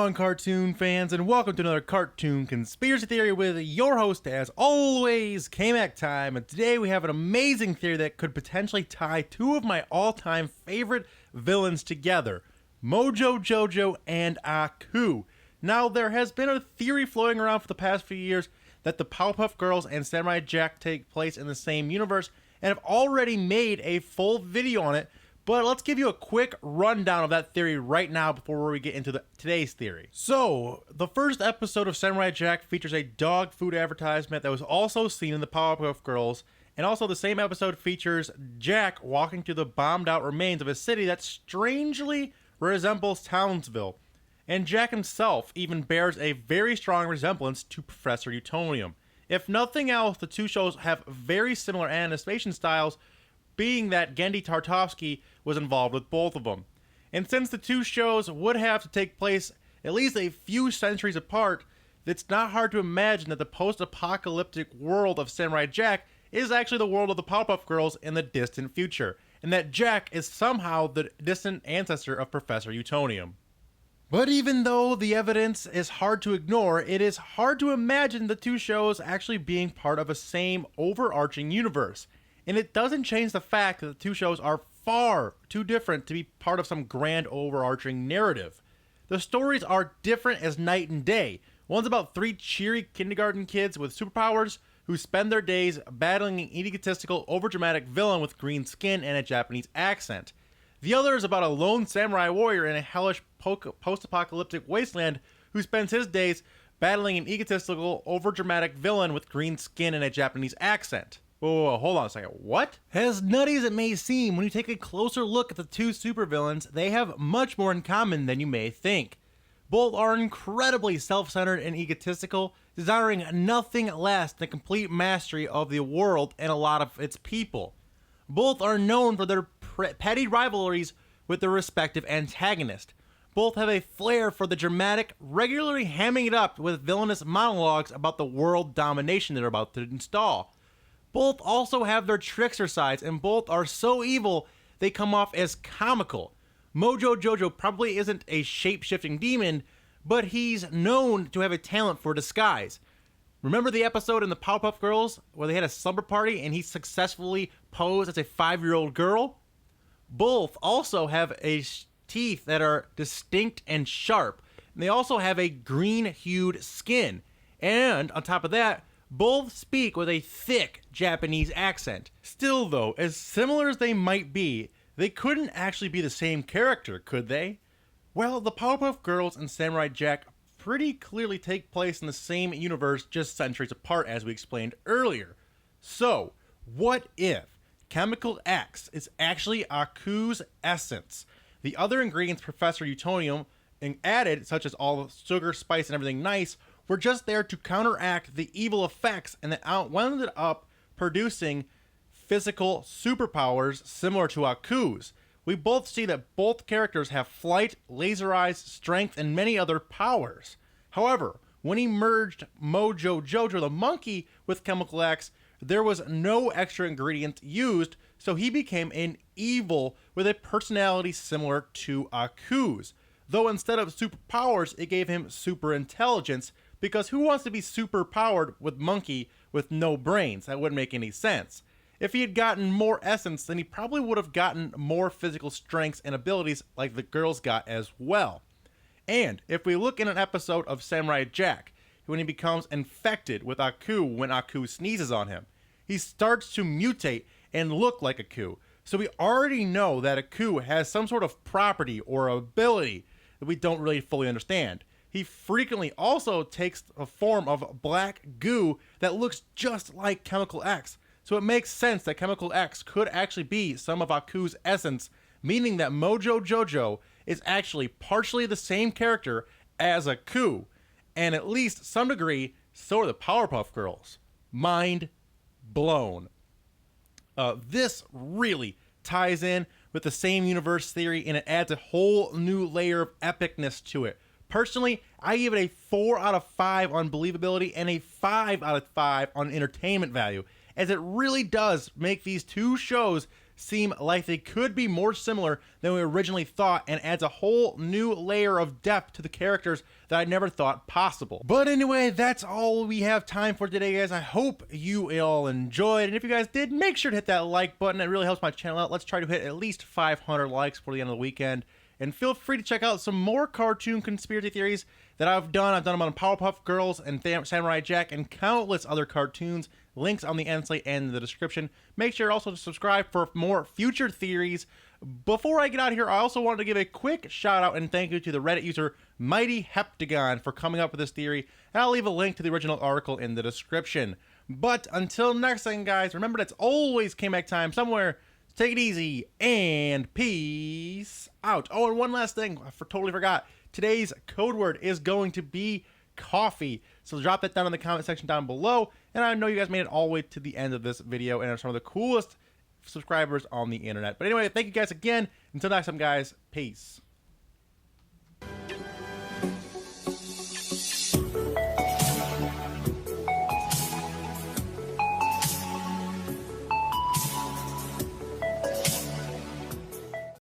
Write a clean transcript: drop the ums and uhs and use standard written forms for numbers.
on, cartoon fans, and welcome to another Cartoon Conspiracy Theory with your host, as always, K-Mac Time. And today we have an amazing theory that could potentially tie two of my all-time favorite villains together, Mojo Jojo and Aku. Now, there has been a theory floating around for the past few years that the Powerpuff Girls and Samurai Jack take place in the same universe, and have already made a full video on it. But let's give you a quick rundown of that theory right now before we get into today's theory. So, the first episode of Samurai Jack features a dog food advertisement that was also seen in the Powerpuff Girls, and also the same episode features Jack walking through the bombed out remains of a city that strangely resembles Townsville. And Jack himself even bears a very strong resemblance to Professor Utonium. If nothing else, the two shows have very similar animation styles, being that Genndy Tartakovsky was involved with both of them. And since the two shows would have to take place at least a few centuries apart, it's not hard to imagine that the post-apocalyptic world of Samurai Jack is actually the world of the Powerpuff Girls in the distant future, and that Jack is somehow the distant ancestor of Professor Utonium. But even though the evidence is hard to ignore, it is hard to imagine the two shows actually being part of a same overarching universe. And it doesn't change the fact that the two shows are far too different to be part of some grand overarching narrative. The stories are different as night and day. One's about three cheery kindergarten kids with superpowers who spend their days battling an egotistical, overdramatic villain with green skin and a Japanese accent. The other is about a lone samurai warrior in a hellish post-apocalyptic wasteland who spends his days battling an egotistical, overdramatic villain with green skin and a Japanese accent. Whoa, hold on a second, what? As nutty as it may seem, when you take a closer look at the two supervillains, they have much more in common than you may think. Both are incredibly self-centered and egotistical, desiring nothing less than complete mastery of the world and a lot of its people. Both are known for their petty rivalries with their respective antagonists. Both have a flair for the dramatic, regularly hamming it up with villainous monologues about the world domination they're about to install. Both also have their trickster sides, and both are so evil they come off as comical. Mojo Jojo probably isn't a shape-shifting demon, but he's known to have a talent for disguise. Remember the episode in the Powerpuff Girls where they had a slumber party and he successfully posed as a 5-year-old girl? Both also have teeth that are distinct and sharp, and they also have a green-hued skin. And on top of that, both speak with a thick Japanese accent. Still though, as similar as they might be, they couldn't actually be the same character, could they? Well, the Powerpuff Girls and Samurai Jack pretty clearly take place in the same universe, just centuries apart, as we explained earlier. So, what if Chemical X is actually Aku's essence? The other ingredients Professor Utonium added, such as all the sugar, spice, and everything nice, were just there to counteract the evil effects, and that wound up producing physical superpowers similar to Aku's. We both see that both characters have flight, laser eyes, strength, and many other powers. However, when he merged Mojo Jojo the monkey with Chemical X, there was no extra ingredient used, so he became an evil with a personality similar to Aku's. Though instead of superpowers, it gave him super intelligence, because who wants to be super powered with monkey with no brains? That wouldn't make any sense. If he had gotten more essence, then he probably would have gotten more physical strengths and abilities like the girls got as well. And if we look in an episode of Samurai Jack, when he becomes infected with Aku when Aku sneezes on him, he starts to mutate and look like Aku. So we already know that Aku has some sort of property or ability that we don't really fully understand. He frequently also takes a form of black goo that looks just like Chemical X. So it makes sense that Chemical X could actually be some of Aku's essence, meaning that Mojo Jojo is actually partially the same character as Aku, and at least some degree, so are the Powerpuff Girls. Mind blown. This really ties in with the same universe theory, and it adds a whole new layer of epicness to it. Personally, I give it a 4 out of 5 on believability and a 5 out of 5 on entertainment value, as it really does make these two shows seem like they could be more similar than we originally thought, and adds a whole new layer of depth to the characters that I never thought possible. But anyway, that's all we have time for today, guys. I hope you all enjoyed, and if you guys did, make sure to hit that like button. It really helps my channel out. Let's try to hit at least 500 likes before the end of the weekend. And feel free to check out some more cartoon conspiracy theories that I've done. I've done them on Powerpuff Girls and Samurai Jack and countless other cartoons. Links on the end slate and in the description. Make sure also to subscribe for more future theories. Before I get out of here, I also wanted to give a quick shout out and thank you to the Reddit user Mighty Heptagon for coming up with this theory. And I'll leave a link to the original article in the description. But until next time, guys, remember that's always K-Mac time somewhere. Take it easy, and peace out. Oh, and one last thing, I totally forgot. Today's code word is going to be coffee. So drop that down in the comment section down below. And I know you guys made it all the way to the end of this video and are some of the coolest subscribers on the internet. But anyway, thank you guys again. Until next time, guys, peace.